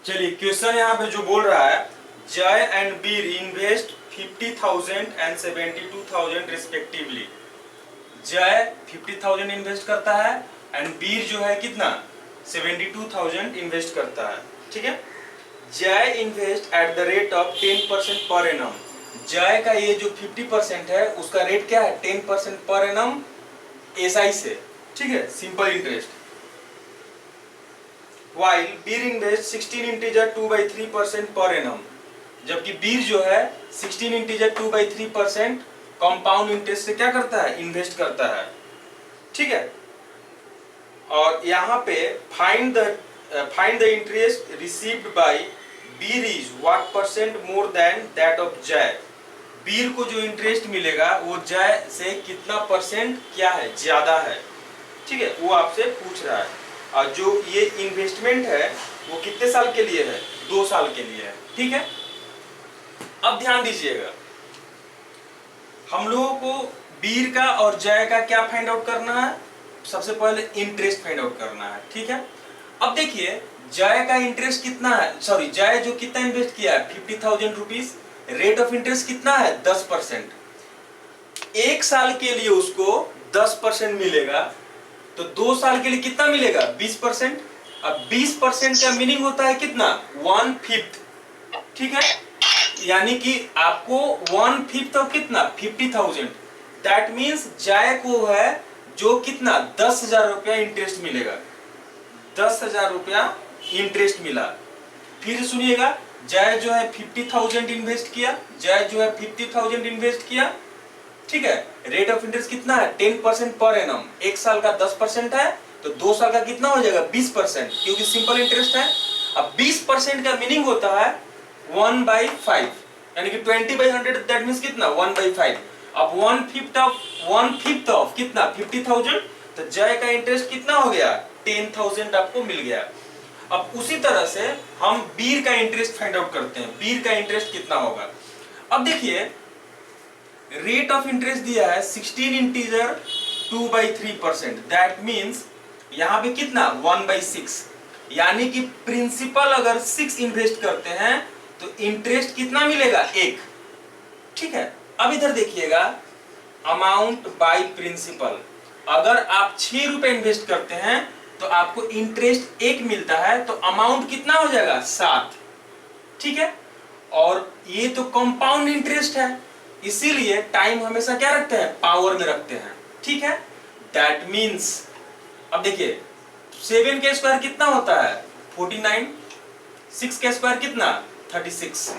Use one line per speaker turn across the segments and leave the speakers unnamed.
चलिए क्वेश्चन यहाँ पे जो बोल रहा है, जय and Bir invest 50,000 and 72,000 respectively. जय 50,000 इन्वेस्ट करता है एंड बीर जो है कितना 72,000 इन्वेस्ट करता है। ठीक है, जय invest at the rate of 10% per annum. जय का ये जो 50% है उसका रेट क्या है 10% पर एनम एसआई से। ठीक है, सिंपल इंटरेस्ट। वाइल बीर इन्वेस्ट 16 इंटीजर 2/3% पर एनम, जबकि बीर जो है 16 इंटीजर 2/3% कंपाउंड इंटरेस्ट से क्या करता है इन्वेस्ट करता है। ठीक है, और यहाँ पे find the interest received by Bir is what percent more then that of जय। बीर को जो इंटरेस्ट मिलेगा वो जय से कितना परसेंट क्या है ज्यादा है। ठीक है, वो आपसे पूछ रहा है। और जो ये इन्वेस्टमेंट है वो कितने साल के लिए है 2 साल के लिए है। ठीक है, अब ध्यान दीजिएगा, हम लोगों को बीर का और जय का क्या फाइंड आउट करना है, सबसे पहले इंटरेस्ट फाइंड आउट करना है। ठीक है, अब देखिए जय का इंटरेस्ट कितना है, सॉरी जय जो कितना इन्वेस्ट किया है 50,000 रुपीज, रेट ऑफ इंटरेस्ट कितना है 10%। 1 साल के लिए उसको 10% मिलेगा, तो 2 साल के लिए कितना मिलेगा 20%। अब 20% का मीनिंग होता है कितना 1/5। ठीक है, यानी कि आपको 1/5 ऑफ कितना 50,000, दैट मीन्स जय को है जो कितना 10,000 रुपया इंटरेस्ट मिलेगा। 10,000 रुपया इंटरेस्ट मिला। फिर सुनिएगा, जय जो है 50,000 इन्वेस्ट किया, जय जो है 50,000 इन्वेस्ट किया। ठीक है, रेट ऑफ इंटरेस्ट कितना है 10% पर एनम। 1 साल का 10% है तो 2 साल का कितना हो जाएगा 20%, क्योंकि सिंपल इंटरेस्ट है। अब 20% का मीनिंग होता है 1/5, यानी कि 20/100, दैट मीन्स कितना 1/5। अब 1/5 ऑफ कितना 50,000, तो जय का इंटरेस्ट कितना हो गया 10,000 आपको मिल गया। अब उसी तरह से हम बीर का इंटरेस्ट फाइंड आउट करते हैं, बीर का इंटरेस्ट कितना होगा। अब देखिए रेट ऑफ इंटरेस्ट दिया है 16 इंटीजर 2/3%, दैट मीन्स यहाँ पे कितना 1/6, यानी कि प्रिंसिपल अगर 6 इन्वेस्ट करते हैं तो इंटरेस्ट कितना मिलेगा 1। ठीक है, अब इधर देखिएगा अमाउंट बाय प्रिंसिपल, अगर आप 6 रुपए इन्वेस्ट करते हैं तो आपको इंटरेस्ट 1 मिलता है, तो अमाउंट कितना हो जाएगा 7। ठीक है, और ये तो कंपाउंड इंटरेस्ट है, इसीलिए टाइम हमेशा क्या रखते हैं पावर में रखते हैं। ठीक है, दैट मीन्स अब देखिए 7 के स्क्वायर कितना होता है 49, 6 के स्क्वायर कितना 36,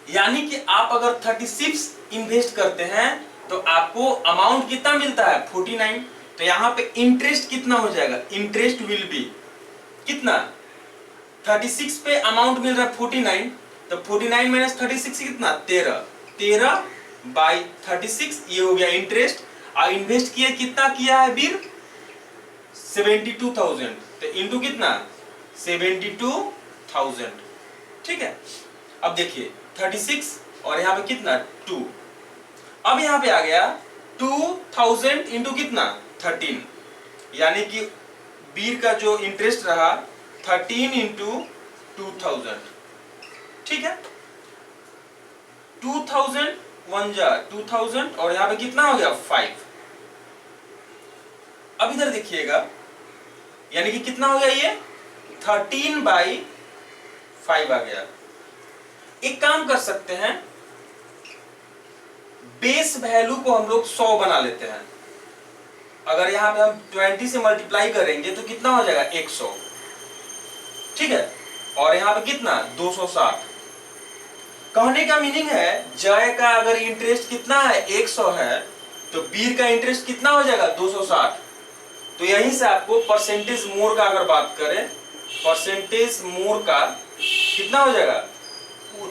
यानी कि आप अगर 36 इन्वेस्ट करते हैं तो आपको अमाउंट कितना मिलता है 49। तो यहाँ पे इंटरेस्ट कितना हो जाएगा, इंटरेस्ट विल बी कितना 36 पे अमाउंट मिल रहा है 49, तो 49 माइनस 36 कितना 13/36, ये हो गया इंटरेस्ट। और इन्वेस्ट किया कितना किया है बीर 72,000, तो इंटू कितना 72,000। ठीक है, अब देखिए 36 और यहाँ पे कितना 2, अब यहाँ पे आ गया 2,000 इंटू कितना 13, यानी कि बीर का जो इंटरेस्ट रहा 13 इंटू 2,000। ठीक है, 2,000 1 जा 2,000 और यहाँ पे कितना हो गया 5। अब इधर देखिएगा, यानी कि कितना हो गया ये 13/5 आ गया। एक काम कर सकते हैं, बेस वैल्यू को हम लोग 100 बना लेते हैं। अगर यहाँ पे हम 20 से मल्टीप्लाई करेंगे तो कितना हो जाएगा 100। ठीक है, और यहाँ पे कितना 260। कहने का मीनिंग है जय का अगर इंटरेस्ट कितना है 100 है तो बीर का इंटरेस्ट कितना हो जाएगा 260। तो यहीं से आपको परसेंटेज मोर का अगर बात करें, परसेंटेज मोर का कितना हो जाएगा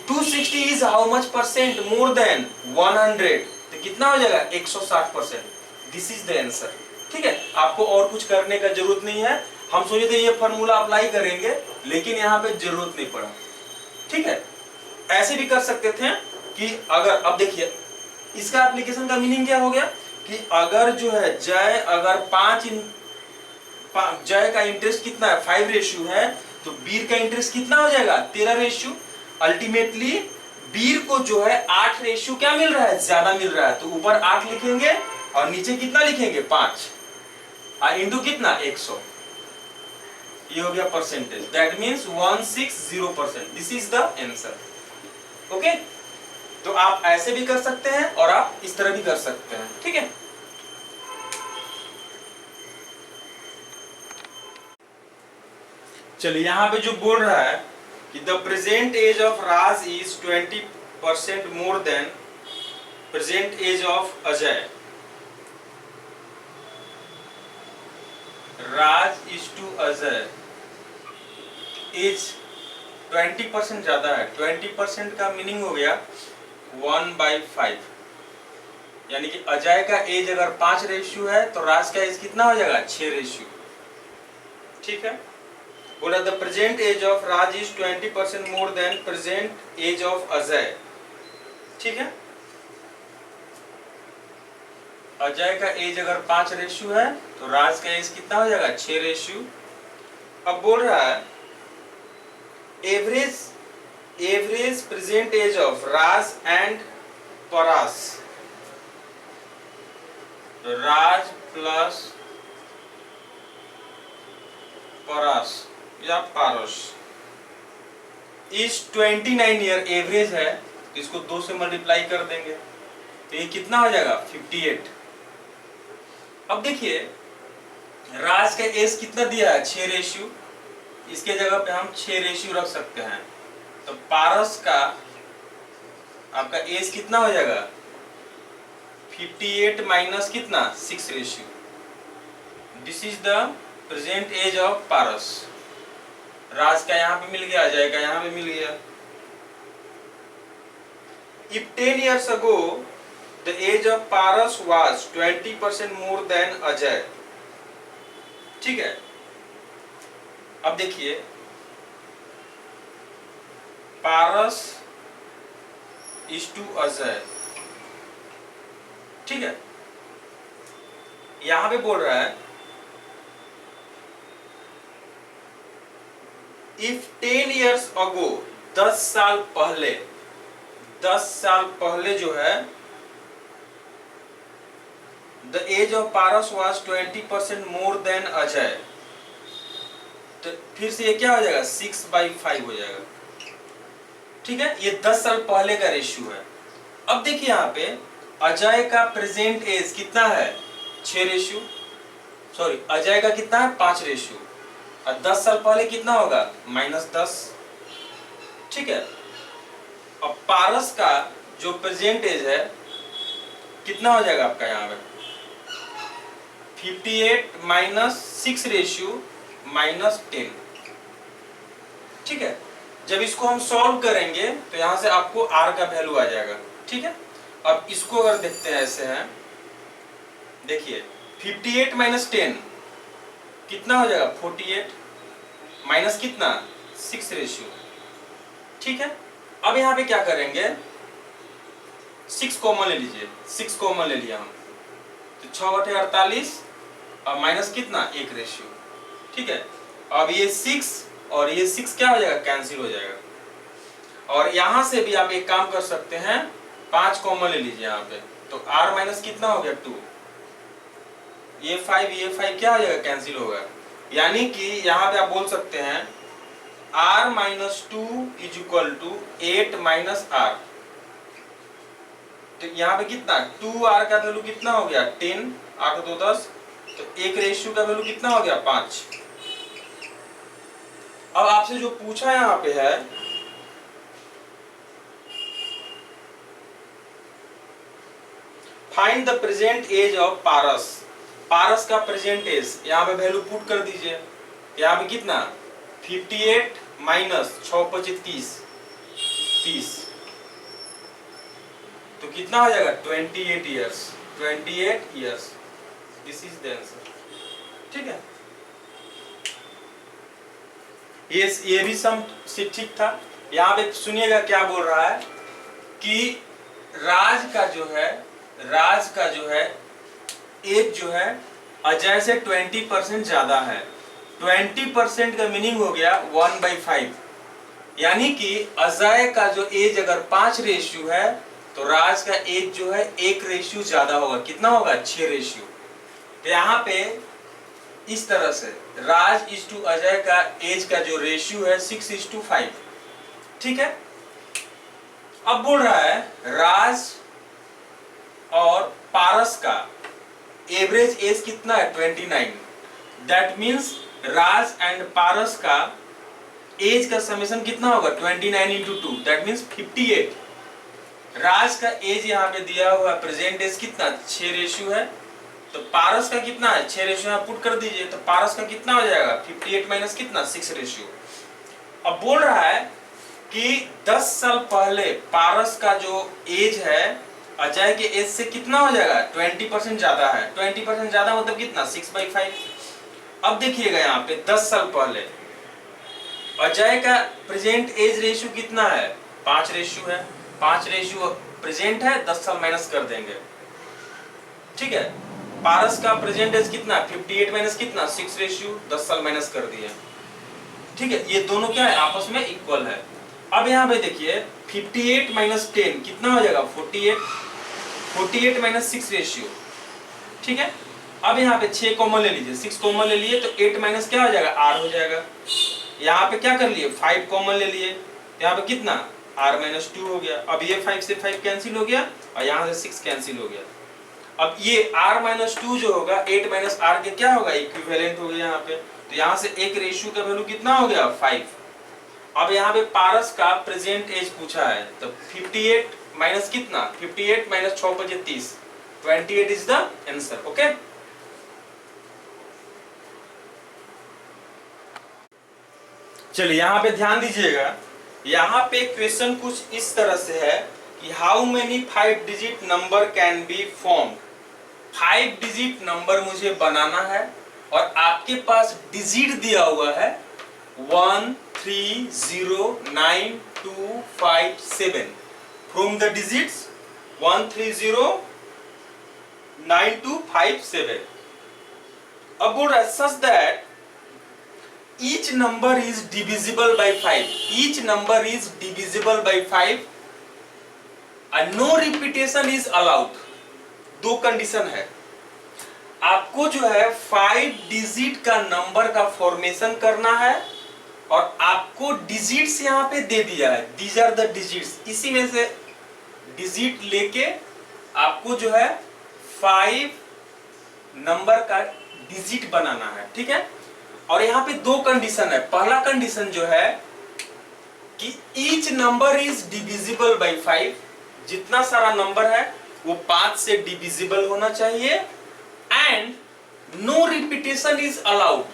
260 is how much percent more then 100, तो कितना हो जाएगा 160%। This is the answer. ठीक है, आपको और कुछ करने का जरूरत नहीं है। हम सोचे थे ये फॉर्मूला अप्लाई करेंगे, लेकिन यहाँ पे जरूरत नहीं पड़ा। ठीक है, ऐसे भी कर सकते थे कि अगर, अब देखिए इसका एप्लीकेशन का मीनिंग क्या हो गया कि अगर जो है जय अगर जय का इंटरेस्ट कितना है 5 रेशियो है, तो बीर का इंटरेस्ट कितना हो जाएगा 13 अल्टीमेटली बीर को जो है 8 रेशियो क्या मिल रहा है ज्यादा मिल रहा है, तो ऊपर 8 लिखेंगे और नीचे कितना लिखेंगे 5 इंटू कितना 100। ये हो गया percentage, that means 160%। This is the answer. Okay, तो आप ऐसे भी कर सकते हैं और आप इस तरह भी कर सकते हैं, ठीक है। चलिए यहां पे जो बोल रहा है कि the present age of Raj is 20% more than present age of Ajay. Raj is to Ajay age 20% ज्यादा है। 20% का मीनिंग हो गया 1/5, यानी कि अजय का एज अगर 5 रेशियो है तो राज का एज कितना हो जाएगा 6 रेशियो, ठीक है। बोला the present age of Raj is 20% more than present age of Ajay, ठीक है। अजय का एज अगर 5 रेशियो है तो राज का एज कितना हो जाएगा 6 रेशियो। अब बोल रहा है average present age of Raj and Paras, तो राज प्लस परास या पारस इज 29 ईयर, एवरेज है तो इसको 2 से मल्टीप्लाई कर देंगे तो ये कितना हो जाएगा 58। अब देखिए राज का एज कितना दिया है 6 रेशियो, इसके जगह पे हम 6 रेशियो रख सकते हैं, तो पारस का आपका एज कितना हो जाएगा 58 माइनस कितना 6 ratio. This is the present age of Paras. Raj का यहाँ पे मिल गया, अजय का यहाँ पे मिल गया। If 10 years ago the age of Paras was 20% more than Ajay, ठीक है। अब देखिए पारस इज टू अजय, ठीक है। यहां पे बोल रहा है इफ 10 years ago 10 साल पहले, 10 साल पहले जो है the age of Paras was 20% more than Ajay, तो फिर से ये क्या हो जाएगा 6/5 हो जाएगा, ठीक है। ये 10 साल पहले का रेशियो है। अब देखिए यहाँ पे अजय का प्रेजेंट एज कितना है 6 रेशियो, सॉरी अजय का कितना है 5 रेशियो, और 10 साल पहले कितना होगा -10, ठीक है। अब पारस का जो प्रेजेंट एज है कितना हो जाएगा आपका यहाँ पे 58 माइनस 6 रेशियो -10, ठीक है। जब इसको हम सॉल्व करेंगे तो यहां से आपको r का वैल्यू आ जाएगा, ठीक है। अब इसको अगर देखते हैं ऐसे हैं, देखिए 58 माइनस 10 कितना हो जाएगा 48 माइनस कितना 6 रेशियो, ठीक है। अब यहाँ पे क्या करेंगे 6 कॉमन ले लीजिए, 6 कॉमन ले लिया हम तो 6/48 और माइनस कितना 1 रेशियो, ठीक है। अब ये 6 और ये 6 क्या हो जाएगा कैंसिल हो जाएगा। और यहां से भी आप एक काम कर सकते हैं 5 कॉमन ले लीजिए यहाँ पे, तो r माइनस कितना हो गया 2, ये 5 क्या हो जाएगा कैंसिल होगा, यानी कि यहाँ पे आप बोल सकते हैं r minus 2 is equal to 8 minus r, तो यहाँ पे कितना 2r का वैल्यू कितना हो गया 10, 8 2 10, तो 1 रेशियो का वैल्यू कितना हो गया 5। अब आपसे जो पूछा यहाँ पे है find the present age of Paras, Paras का प्रेजेंट एज यहाँ पे वैल्यू पुट कर दीजिए। यहाँ पे कितना 58 माइनस 6/25 30, तो कितना हो जाएगा 28 years, 28 years. This is the answer, ठीक है। ये भी सम से ठीक था। यहाँ पे सुनिएगा क्या बोल रहा है कि राज का जो है एज जो है अजय से 20% ज्यादा है, 20% का मीनिंग हो गया 1/5, यानी कि अजय का जो एज अगर 5 रेशियो है तो राज का एज जो है 1 रेशियो ज्यादा होगा। कितना होगा? 6 रेशियो। तो यहाँ पे इस तरह से राज इज टू अजय का एज का जो रेशियो है 6:5। ठीक है। अब बोल रहा है राज और पारस का एवरेज एज कितना है? 29। दैट मीन्स राज एंड पारस का एज का समेशन कितना होगा? 29 into 2, दैट मीन्स 58। राज का एज यहाँ पे दिया हुआ प्रेजेंट एज कितना? 6 रेशियो है। तो पारस का कितना है? 6 रेशियो यहाँ पुट कर दीजिए, तो पारस का कितना हो जाएगा? 58 माइनस कितना? 6 रेशियो। अब बोल रहा है कि 10 साल पहले पारस का जो एज है अजय के एज से कितना हो जाएगा? 20% ज्यादा है। 20% ज्यादा मतलब कितना? 6/5। अब देखिएगा यहाँ पे 10 साल पहले अजय का प्रेजेंट एज रेशियो कितना है? 5 रेशियो है। 5 रेशियो प्रेजेंट है, 10 साल माइनस कर देंगे। ठीक है। पारस का प्रेजेंट एज कितना? 58 माइनस कितना? 6 रेशियो, 10 साल माइनस कर दिए। ठीक है। ये दोनों क्या है? आपस में इक्वल है। अब यहाँ पे देखिए 58 माइनस 10 कितना हो जाएगा? 48। 48 माइनस 6 रेशियो। ठीक है। अब यहाँ पे 6 कॉमन ले लीजिए, 6 कॉमन ले लिए तो 8 माइनस क्या हो जाएगा? R हो जाएगा। यहाँ पे क्या कर लिए? 5 कॉमन ले लिए, यहाँ पे कितना? R-2 हो गया। अब ये 5 से 5 कैंसिल हो गया और यहाँ से 6 कैंसिल हो गया। अब ये R-2 जो होगा 8 माइनस R के क्या होगा? इक्विवेलेंट हो गया यहाँ पे। तो यहाँ से एक रेशियो का वैल्यू कितना हो गया? 5। अब यहाँ पे पारस का प्रेजेंट एज पूछा है तो 58 माइनस कितना? 58 माइनस 6 बजे 30, 28 इज द आंसर। ओके। चलिए यहाँ पे ध्यान दीजिएगा। यहाँ पे क्वेश्चन कुछ इस तरह से है कि how many 5 digit number can be form. 5 digit number मुझे बनाना है और आपके पास डिजिट दिया हुआ है 1 3 0 9 2 5 7। From the digits 1 3 0 9 2 5 7। अब बोल रहा है such that each number is divisible by 5, each number is divisible by 5 and no repetition is allowed। दो कंडीशन है। आपको जो है 5 डिजिट का नंबर का फॉर्मेशन करना है और आपको डिजिट्स यहाँ पे दे दिया है, दीज आर द डिजिट्स। इसी में से डिजिट लेके आपको जो है 5 नंबर का डिजिट बनाना है। ठीक है। और यहाँ पे दो कंडीशन है। पहला कंडीशन जो है कि each number is divisible by 5, जितना सारा नंबर है वो 5 से डिविजिबल होना चाहिए and no repetition is allowed,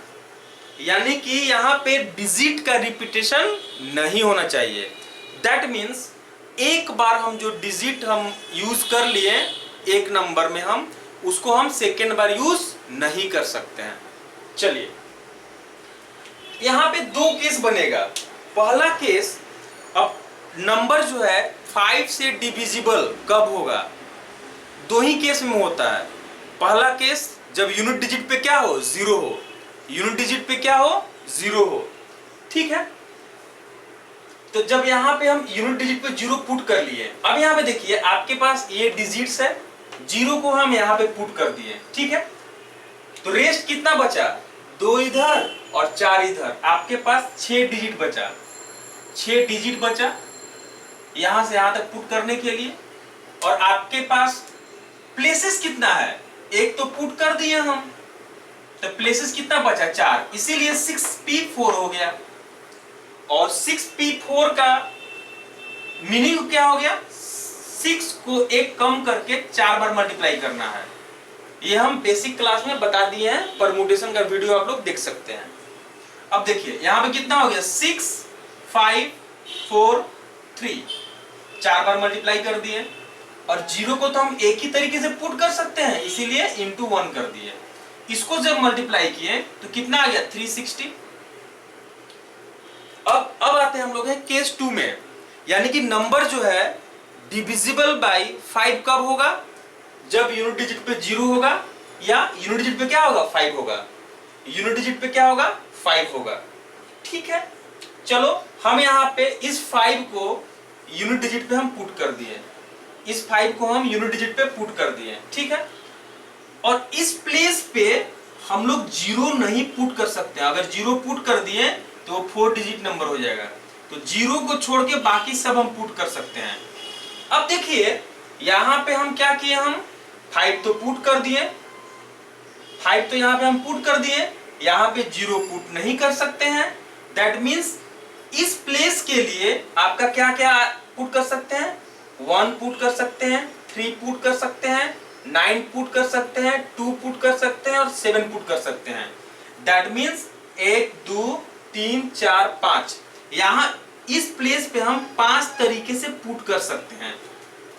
यानी कि यहाँ पे डिजिट का रिपीटेशन नहीं होना चाहिए। दैट मीन्स एक बार हम जो डिजिट हम यूज कर लिए एक नंबर में, हम उसको हम सेकेंड बार यूज नहीं कर सकते हैं। चलिए यहाँ पे दो केस बनेगा। पहला केस, अब नंबर जो है 5 से डिविजिबल कब होगा? दो ही केस में होता है। पहला केस जब यूनिट डिजिट पे क्या हो? 0 हो। यूनिट डिजिट पे क्या हो? 0 हो। ठीक है। तो जब यहाँ पे हम यूनिट डिजिट पे 0 पुट कर लिए, अब यहाँ पे देखिए आपके पास ये डिजिट्स है, 0 को हम यहाँ पे पुट कर दिए। ठीक है। तो रेस्ट कितना बचा? 2 इधर और 4 इधर। आपके पास 6 डिजिट बचा। 6 डिजिट बचा यहां से यहां तक पुट करने के लिए। और आपके पास प्लेसेस कितना है? एक तो पुट कर दिए हम, तो प्लेसेस कितना बचा? 4। इसीलिए 6p4 हो गया। और 6p4 का मीनिंग क्या हो गया? 6 को एक कम करके 4 बार मल्टीप्लाई करना है। ये हम बेसिक क्लास में बता दिए हैं, परमुटेशन का वीडियो आप लोग देख सकते हैं। अब देखिए यहाँ पे कितना हो गया? 6 5 4 3, 4 बार मल्टीप्लाई कर दिए। और 0 को तो हम एक ही तरीके से पुट कर सकते हैं, इसीलिए इंटू 1 कर दिए। इसको जब मल्टीप्लाई किए तो कितना आ गया? 360। अब आते हैं हम लोग हैं केस 2 में, यानी कि नंबर जो है डिविजिबल बाय 5 कब होगा? जब यूनिट डिजिट पे 0 होगा या यूनिट डिजिट पे क्या होगा? 5 होगा। यूनिट डिजिट पे क्या होगा 5 होगा। ठीक है, चलो हम यहाँ पे इस 5 को यूनिट डिजिट पे हम पुट कर दिए, इस 5 को हम यूनिट डिजिट पे पुट कर दिए। ठीक है, और इस प्लेस पे हम लोग 0 नहीं पुट कर सकते। अगर 0 पुट कर दिए तो 4 डिजिट नंबर हो जाएगा, तो 0 को छोड़ के बाकी सब हम पुट कर सकते हैं। अब देखिए यहां पे हम क्या किए, हम 5 तो पुट कर दिए, 5 तो यहां पे हम पुट कर दिए, यहां पे 0 पुट नहीं कर सकते हैं। दैट मीन्स इस प्लेस के लिए आपका क्या क्या पुट कर सकते हैं, 1 पुट कर सकते हैं, 3 पुट कर सकते हैं, 9 पुट कर सकते हैं, 2 पुट कर सकते हैं और 7 पुट कर सकते हैं। दैट मीन्स 1 2 3 4 5, यहां इस प्लेस पे हम 5 तरीके से पुट कर सकते हैं।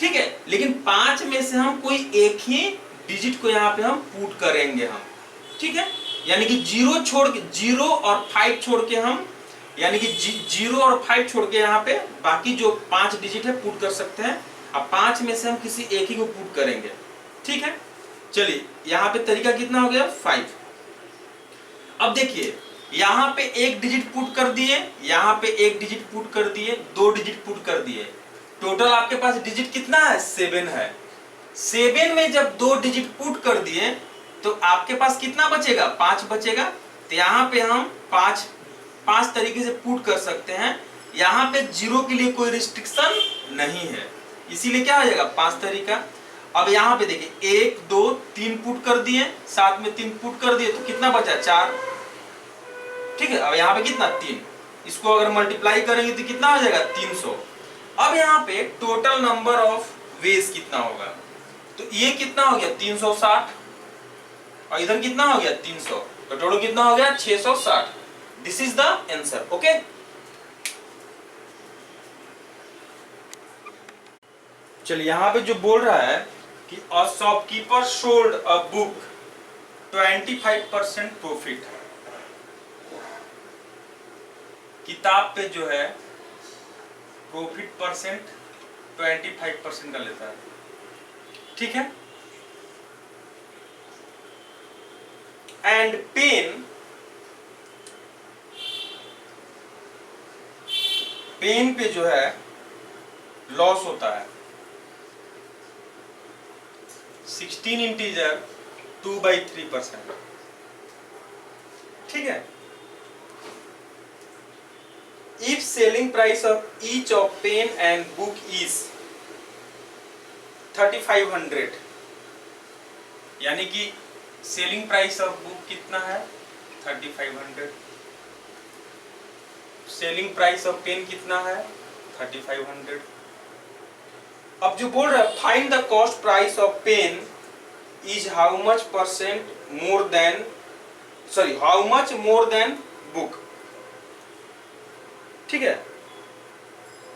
ठीक है, लेकिन 5 में से हम कोई एक ही डिजिट को यहाँ पे हम पुट करेंगे हम। ठीक है, यानी कि 0 छोड़ के 0 और 5 छोड़ के हम, यानी कि 0 और 5 छोड़ के यहाँ पे बाकी जो 5 डिजिट है पुट कर सकते हैं। अब 5 में से हम किसी एक ही को पुट करेंगे। ठीक है, चलिए यहाँ पे तरीका कितना हो गया 5। अब देखिए यहाँ पे एक डिजिट पुट कर दिए, यहाँ पे एक डिजिट पुट कर दिए, 2 डिजिट पुट कर दिए, टोटल आपके पास डिजिट कितना है 7 है। 7 में जब 2 डिजिट पुट कर दिए तो आपके पास कितना बचेगा 5 बचेगा। तो यहाँ पे हम 5 तरीके से पुट कर सकते हैं। यहाँ पे 0 के लिए कोई रिस्ट्रिक्शन नहीं है, इसीलिए क्या हो जाएगा 5 तरीका। अब यहाँ पे देखिए 1 2 3 पुट कर दिए, साथ में 3 पुट कर दिए, तो कितना बचा 4। ठीक है, अब यहाँ पे कितना 3, इसको अगर मल्टीप्लाई करेंगे तो कितना हो जाएगा 300। अब यहाँ पे टोटल नंबर ऑफ वेज कितना होगा, तो ये कितना हो गया 360 और इधर कितना हो गया 300, तो टोटल कितना हो गया 660। This is the answer. Okay, चलिए यहाँ पे जो बोल रहा है कि a shopkeeper sold a book 25% profit, किताब पे जो है प्रॉफिट परसेंट 25% का लेता है। ठीक है, एंड पेन पे जो है लॉस होता है 16 इंटीजर 2/3%। ठीक है, if selling price of each of pen and book is 3500, यानी कि सेलिंग प्राइस ऑफ बुक कितना है 3500, सेलिंग प्राइस ऑफ पेन कितना है 3500। अब जो बोल रहा है find the cost price of pen is how much percent more than, sorry how much more than book. ठीक है,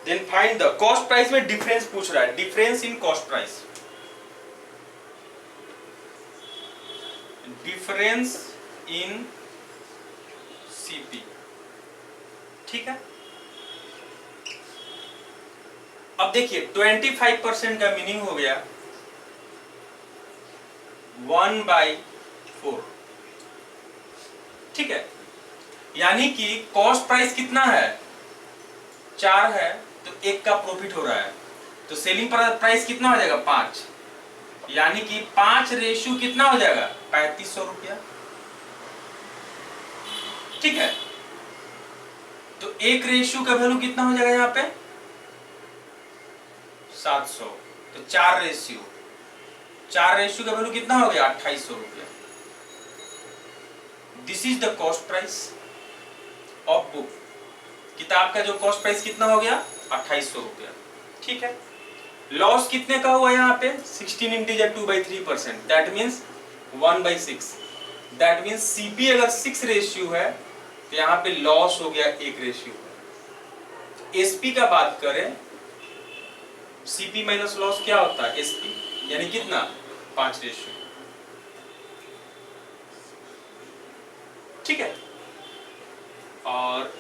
then find the cost price में डिफरेंस पूछ रहा है, difference in cost price, difference in CP. ठीक है, अब देखिए 25% का मीनिंग हो गया 1/4। ठीक है, यानी कि कॉस्ट प्राइस कितना है 4 है, तो 1 का प्रॉफिट हो रहा है, तो सेलिंग प्राइस कितना हो जाएगा 5, यानी कि 5 रेशियो कितना हो जाएगा 3500 रुपया। ठीक है, तो 1 रेशियो का वैल्यू कितना हो जाएगा यहाँ पे 700, तो 4 रेशियो का वैल्यू कितना हो गया 2800 रुपया। This is the cost price of book, किताब का जो कॉस्ट प्राइस कितना हो गया 2800 रुपया। ठीक है, लॉस कितने का हुआ यहाँ पे 16 integer 2/3%, that means 1/6। That means CP अगर 6 रेशियो है तो यहाँ पे लॉस हो गया 1 रेशियो। एसपी का बात करें, सीपी माइनस लॉस क्या होता है एसपी, यानी कितना 5 रेशियो। ठीक है, और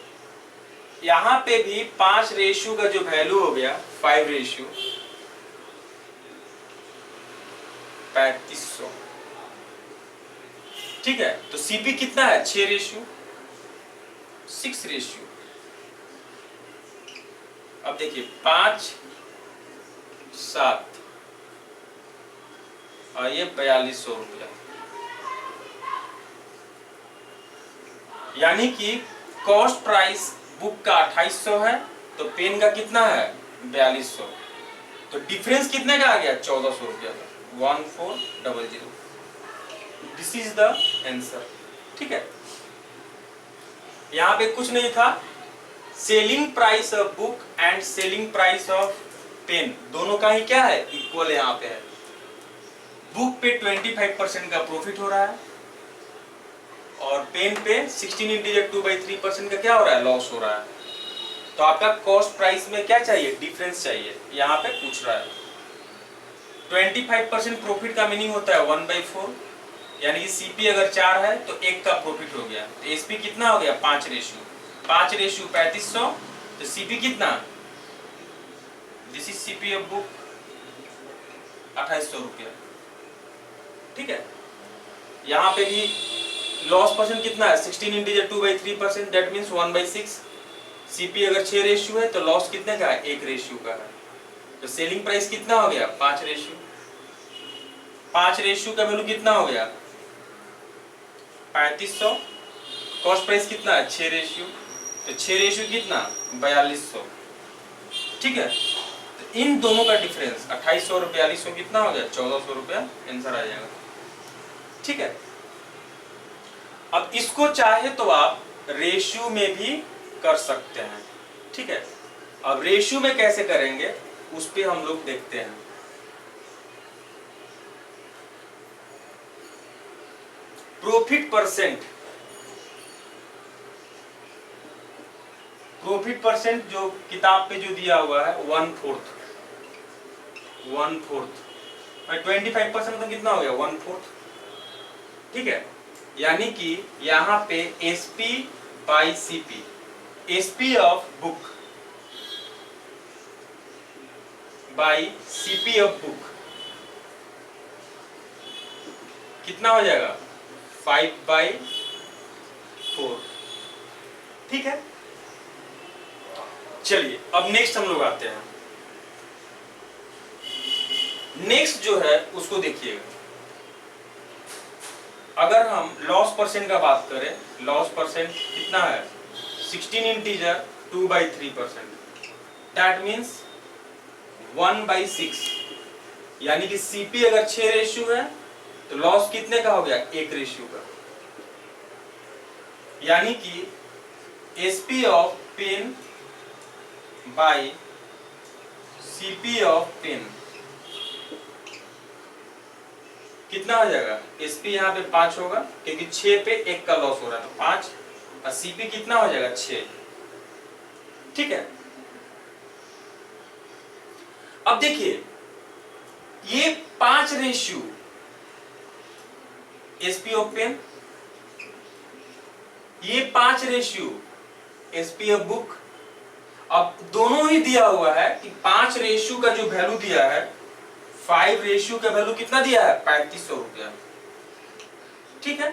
यहां पे भी 5 रेशियो का जो वैल्यू हो गया 5 रेशियो 3500। ठीक है, तो सीपी कितना है 6 रेशियो 6 रेशियो। अब देखिए 5 7 और ये 4200 रुपया, यानी कि कॉस्ट प्राइस बुक का 2800 है तो पेन का कितना है 4200, तो डिफरेंस कितने का आ गया 1400 रुपया का, 1400। This is the answer. ठीक है, यहां पे कुछ नहीं था, selling price of book and selling price of pen दोनों का ही क्या है इक्वल यहाँ पे है। बुक पे 25% का प्रॉफिट हो रहा है और पेन पे 16 इंटीजर 2/3% का क्या हो रहा है लॉस हो रहा है। तो आपका कॉस्ट प्राइस में क्या चाहिए डिफरेंस चाहिए, यहाँ पे पूछ रहा है। 25% प्रॉफिट का मीनिंग होता है 1/4, यानी कि सीपी अगर 4 है तो 1 का प्रॉफिट हो गया, तो एसपी कितना हो गया 5 रेशियो 3500, तो सीपी कितना, this is CP of book 2800 रुपया। ठीक है, यहाँ पे भी लॉस परसेंट कितना है 16 इंटीजर 2/3%, दैट मीन्स 1/6। सीपी अगर 6 रेशियो है तो लॉस कितने का है 1 रेशियो का है, तो सेलिंग प्राइस कितना हो गया 5 रेशियो। 5 रेशियो का वैल्यू कितना हो गया 3500, कॉस्ट प्राइस कितना है 6 रेशियो, तो 6 रेशियो कितना 4200। ठीक है, तो इन दोनों का डिफरेंस 2800 और 4200 कितना हो गया 1400 रुपया, आंसर आ जाएगा। ठीक है, अब इसको चाहे तो आप रेशियो में भी कर सकते हैं। ठीक है, अब रेशियो में कैसे करेंगे उस पे हम लोग देखते हैं। प्रॉफिट परसेंट जो किताब पे जो दिया हुआ है 1/4 25% तो कितना हो गया 1/4। ठीक है, यानी कि यहाँ पे SP by CP, SP of book by CP of book कितना हो जाएगा 5/4। ठीक है, चलिए अब नेक्स्ट हम लोग आते हैं। नेक्स्ट जो है उसको देखिएगा, अगर हम लॉस परसेंट का बात करें, लॉस परसेंट कितना है 16 इंटीजर 2/3%, दैट मीन्स 1/6, यानी कि सीपी अगर 6 रेशियो है तो लॉस कितने का हो गया 1 रेशियो का, यानी कि SP of pen by CP of pen कितना हो जाएगा, एसपी यहाँ पे 5 होगा क्योंकि 6 पे 1 का लॉस हो रहा है तो 5, और सीपी कितना हो जाएगा 6। ठीक है, अब देखिए ये 5 रेशियो एसपी ऑफ पेन, ये 5 रेशियो एसपी ऑफ बुक। अब दोनों ही दिया हुआ है कि 5 रेशियो का जो वैल्यू दिया है 5 रेशियो का वैल्यू कितना दिया है 3500 रुपया। ठीक है,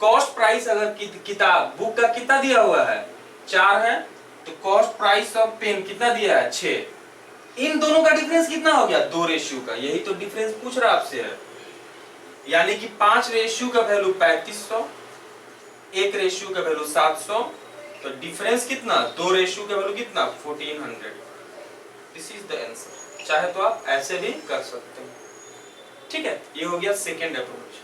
कॉस्ट प्राइस अगर किताब बुक का कितना दिया हुआ है 4 है तो कॉस्ट प्राइस ऑफ पेन कितना दिया है 6, इन दोनों का डिफरेंस कितना हो गया 2 रेशियो का, यही तो डिफरेंस पूछ रहा आपसे है। यानी कि 5 रेशियो का वैल्यू 3500, 1 रेशियो का वैल्यू 700, तो डिफरेंस कितना 2 रेशियो का वैल्यू कितना 1400। This is the answer. चाहे तो आप ऐसे भी कर सकते हैं। ठीक है, ये हो गया सेकेंड अप्रोच।